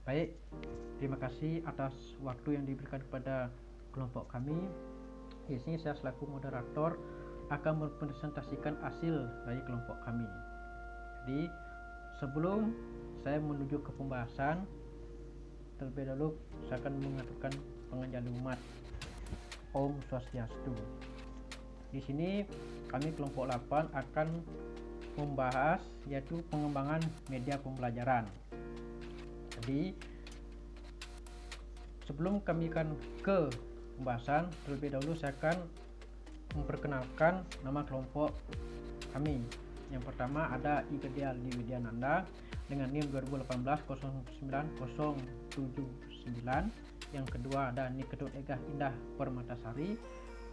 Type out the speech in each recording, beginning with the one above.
Baik, terima kasih atas waktu yang diberikan kepada kelompok kami. Di sini saya selaku moderator akan mempresentasikan hasil dari kelompok kami. Jadi, sebelum saya menuju ke pembahasan, terlebih dahulu saya akan mengaturkan pengajian umat. Om Swastiastu. Di sini kami kelompok 8 akan membahas yaitu pengembangan media pembelajaran. Jadi sebelum kami akan ke pembahasan, terlebih dahulu saya akan memperkenalkan nama kelompok kami. Yang pertama ada Igede Aldi Widyananda dengan NIM 2018-09079. Yang kedua ada Nikedut Egah Indah Permatasari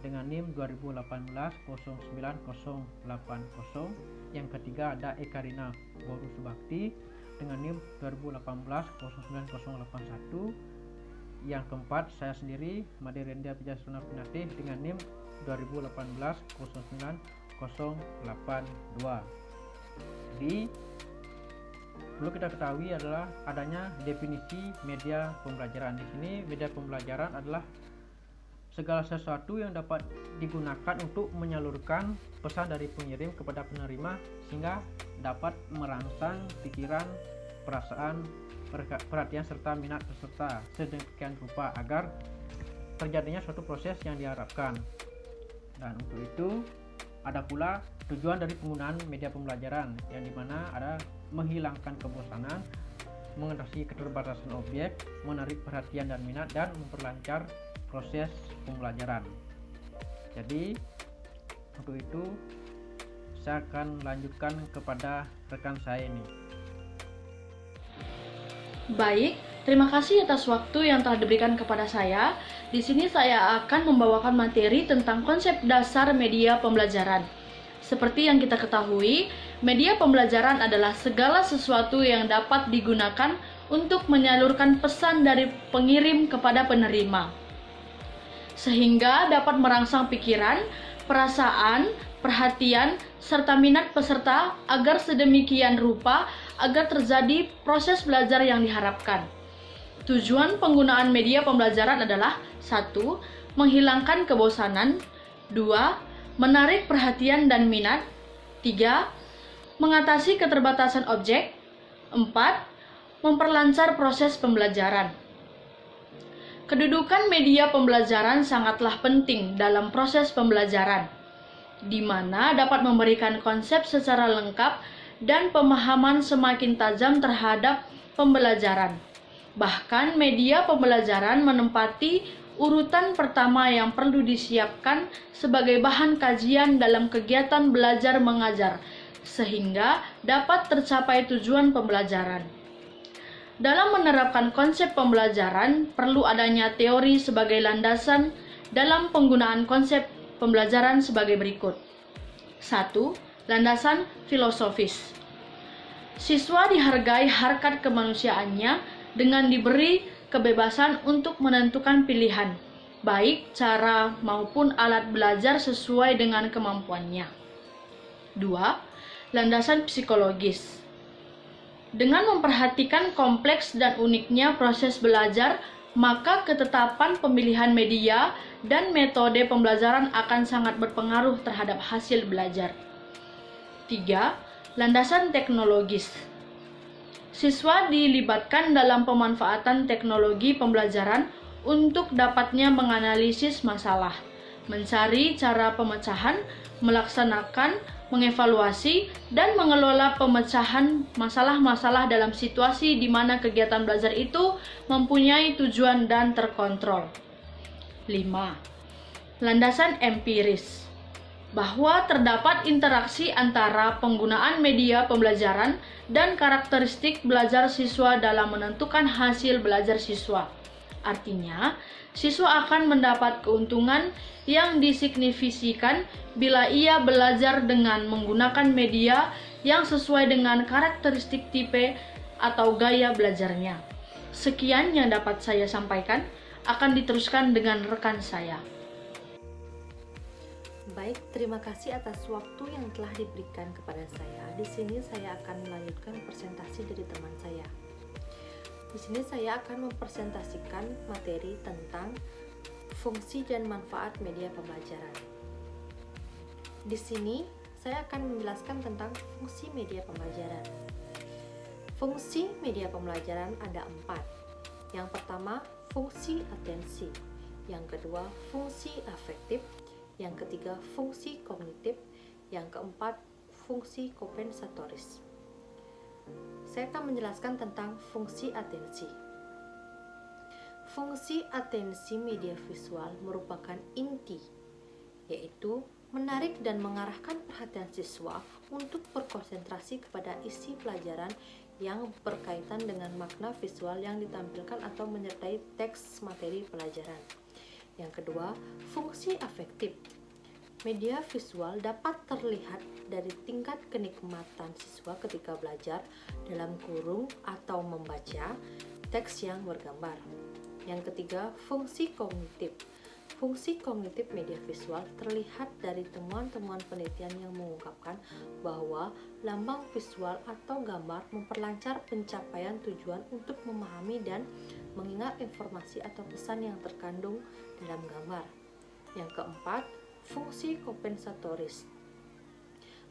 dengan NIM 2018-09080. Yang ketiga ada Ekarina Boru Subakti dengan NIM 2018-09081. Yang keempat saya sendiri Made Rendia Pijasuna Pinatih dengan NIM 2018-09082. Jadi perlu kita ketahui adalah adanya definisi media pembelajaran. Di sini media pembelajaran adalah segala sesuatu yang dapat digunakan untuk menyalurkan pesan dari pengirim kepada penerima sehingga dapat merangsang pikiran, perasaan, perhatian serta minat peserta sedemikian rupa agar terjadinya suatu proses yang diharapkan. Dan untuk itu ada pula tujuan dari penggunaan media pembelajaran yang dimana ada menghilangkan kebosanan, mengatasi keterbatasan objek, menarik perhatian dan minat, dan memperlancar proses pembelajaran. Jadi untuk itu saya akan melanjutkan kepada rekan saya ini. Baik, terima kasih atas waktu yang telah diberikan kepada saya. Di sini saya akan membawakan materi tentang konsep dasar media pembelajaran. Seperti yang kita ketahui, media pembelajaran adalah segala sesuatu yang dapat digunakan untuk menyalurkan pesan dari pengirim kepada penerima, sehingga dapat merangsang pikiran, perasaan, perhatian, serta minat peserta agar sedemikian rupa agar terjadi proses belajar yang diharapkan. Tujuan penggunaan media pembelajaran adalah 1. Menghilangkan kebosanan. 2. Menarik perhatian dan minat. 3. Mengatasi keterbatasan objek. 4. Memperlancar proses pembelajaran. Kedudukan media pembelajaran sangatlah penting dalam proses pembelajaran, di mana dapat memberikan konsep secara lengkap dan pemahaman semakin tajam terhadap pembelajaran. Bahkan media pembelajaran menempati urutan pertama yang perlu disiapkan sebagai bahan kajian dalam kegiatan belajar mengajar, sehingga dapat tercapai tujuan pembelajaran. Dalam menerapkan konsep pembelajaran, perlu adanya teori sebagai landasan dalam penggunaan konsep pembelajaran sebagai berikut. 1. Landasan filosofis. Siswa dihargai harkat kemanusiaannya dengan diberi kebebasan untuk menentukan pilihan, baik cara maupun alat belajar sesuai dengan kemampuannya. 2. Landasan psikologis. Dengan memperhatikan kompleks dan uniknya proses belajar, maka ketetapan pemilihan media dan metode pembelajaran akan sangat berpengaruh terhadap hasil belajar. 3. Landasan teknologis. Siswa dilibatkan dalam pemanfaatan teknologi pembelajaran untuk dapatnya menganalisis masalah, mencari cara pemecahan, melaksanakan, mengevaluasi, dan mengelola pemecahan masalah-masalah dalam situasi di mana kegiatan belajar itu mempunyai tujuan dan terkontrol. 5. Landasan empiris. Bahwa terdapat interaksi antara penggunaan media pembelajaran dan karakteristik belajar siswa dalam menentukan hasil belajar siswa. Artinya, siswa akan mendapat keuntungan yang disignifikan bila ia belajar dengan menggunakan media yang sesuai dengan karakteristik tipe atau gaya belajarnya. Sekian yang dapat saya sampaikan, akan diteruskan dengan rekan saya. Baik, terima kasih atas waktu yang telah diberikan kepada saya. Di sini saya akan melanjutkan presentasi dari teman saya. Di sini saya akan mempresentasikan materi tentang fungsi dan manfaat media pembelajaran. Di sini saya akan menjelaskan tentang fungsi media pembelajaran. Fungsi media pembelajaran ada 4. Yang pertama, fungsi atensi. Yang kedua, fungsi afektif. Yang ketiga, fungsi kognitif. Yang keempat, fungsi kompensatoris. Saya akan menjelaskan tentang fungsi atensi. Fungsi atensi media visual merupakan inti, yaitu menarik dan mengarahkan perhatian siswa untuk berkonsentrasi kepada isi pelajaran yang berkaitan dengan makna visual yang ditampilkan atau menyertai teks materi pelajaran. Yang kedua, fungsi afektif. Media visual dapat terlihat dari tingkat kenikmatan siswa ketika belajar dalam kurung atau membaca teks yang bergambar. Yang ketiga, fungsi kognitif. Fungsi kognitif media visual terlihat dari temuan-temuan penelitian yang mengungkapkan bahwa lambang visual atau gambar memperlancar pencapaian tujuan untuk memahami dan mengingat informasi atau pesan yang terkandung dalam gambar. Yang keempat, fungsi kompensatoris.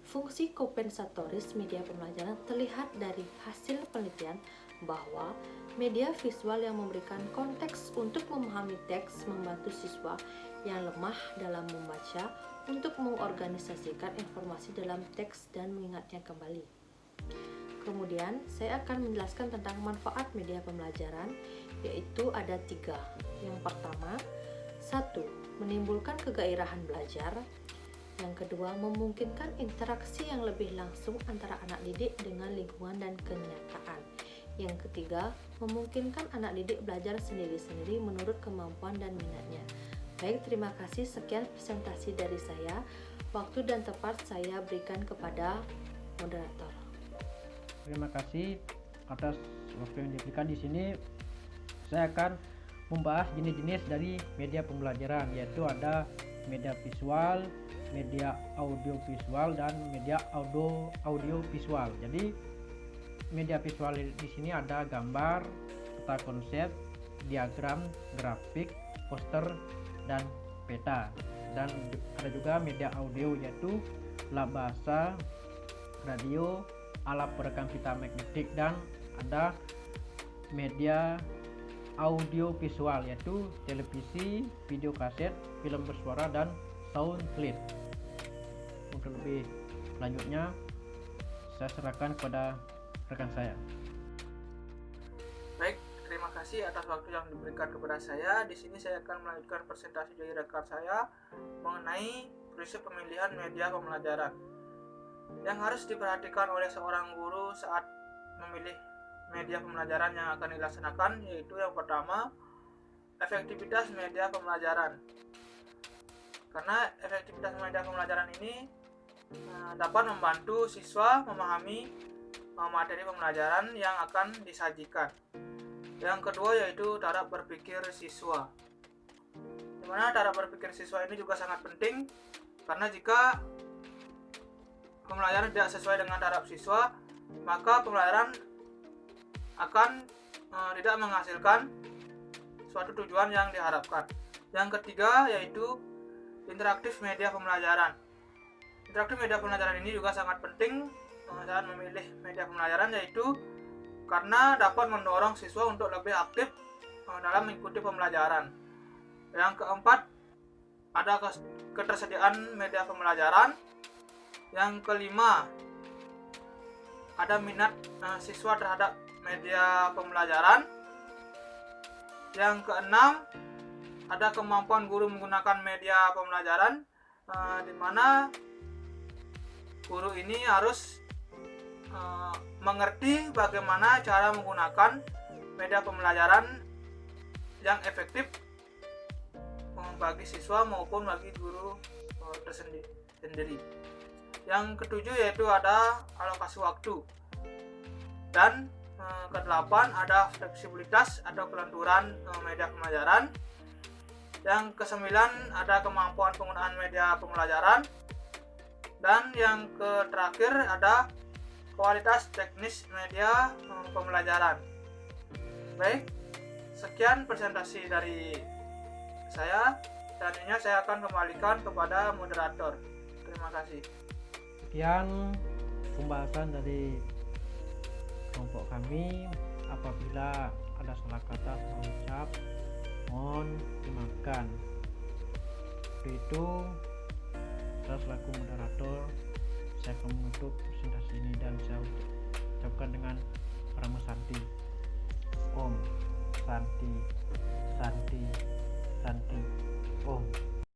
Fungsi kompensatoris media pembelajaran terlihat dari hasil penelitian bahwa media visual yang memberikan konteks untuk memahami teks membantu siswa yang lemah dalam membaca untuk mengorganisasikan informasi dalam teks dan mengingatnya kembali. Kemudian, saya akan menjelaskan tentang manfaat media pembelajaran, yaitu ada 3. Yang pertama, 1. Menimbulkan kegairahan belajar. Yang kedua, memungkinkan interaksi yang lebih langsung antara anak didik dengan lingkungan dan kenyataan. Yang ketiga, memungkinkan anak didik belajar sendiri-sendiri menurut kemampuan dan minatnya. Baik, terima kasih. Sekian presentasi dari saya. Waktu dan tempat saya berikan kepada moderator. Terima kasih atas waktu yang diberikan. Di sini saya akan membahas jenis-jenis dari media pembelajaran, yaitu ada media visual, media audio visual, dan media audio visual. Jadi media visual di sini ada gambar, peta konsep, diagram, grafik, poster, dan peta. Dan ada juga media audio, yaitu alat bahasa, radio, alat perekam pita magnetik, dan ada media audio visual, yaitu televisi, video kaset, film bersuara, dan sound clip. Untuk lebih lanjutnya, saya serahkan kepada rekan saya. Baik, terima kasih atas waktu yang diberikan kepada saya. Di sini saya akan melanjutkan presentasi dari rekan saya mengenai prinsip pemilihan media pembelajaran yang harus diperhatikan oleh seorang guru saat memilih media pembelajaran yang akan dilaksanakan, yaitu yang pertama, efektivitas media pembelajaran. Karena efektivitas media pembelajaran ini dapat membantu siswa memahami materi pembelajaran yang akan disajikan. Yang kedua yaitu taraf berpikir siswa. Dimana taraf berpikir siswa ini juga sangat penting, karena jika pembelajaran tidak sesuai dengan taraf siswa, maka pembelajaran akan tidak menghasilkan suatu tujuan yang diharapkan. Yang ketiga yaitu interaktif media pembelajaran. Interaktif media pembelajaran ini juga sangat penting saat memilih media pembelajaran, yaitu karena dapat mendorong siswa untuk lebih aktif dalam mengikuti pembelajaran. Yang keempat, ada ketersediaan media pembelajaran. Yang kelima, ada minat siswa terhadap media pembelajaran. Yang keenam, ada kemampuan guru menggunakan media pembelajaran, di mana guru ini harus mengerti bagaimana cara menggunakan media pembelajaran yang efektif bagi siswa maupun bagi guru tersendiri. Yang ketujuh yaitu ada alokasi waktu. Dan kedelapan ada fleksibilitas atau kelenturan media pembelajaran. Yang kesembilan ada kemampuan penggunaan media pembelajaran. Dan yang terakhir ada kualitas teknis media pembelajaran. Baik, sekian presentasi dari saya. Selanjutnya saya akan kembalikan kepada moderator. Terima kasih. Sekian pembahasan dari kelompok kami. Apabila ada salah kata, salah ucap, mohon dimaafkan. Untuk itu, saya selaku moderator, saya akan menutup presentasi ini dan saya ucapkan dengan Parama Santi. Om Santi, Santi, Santi, Om.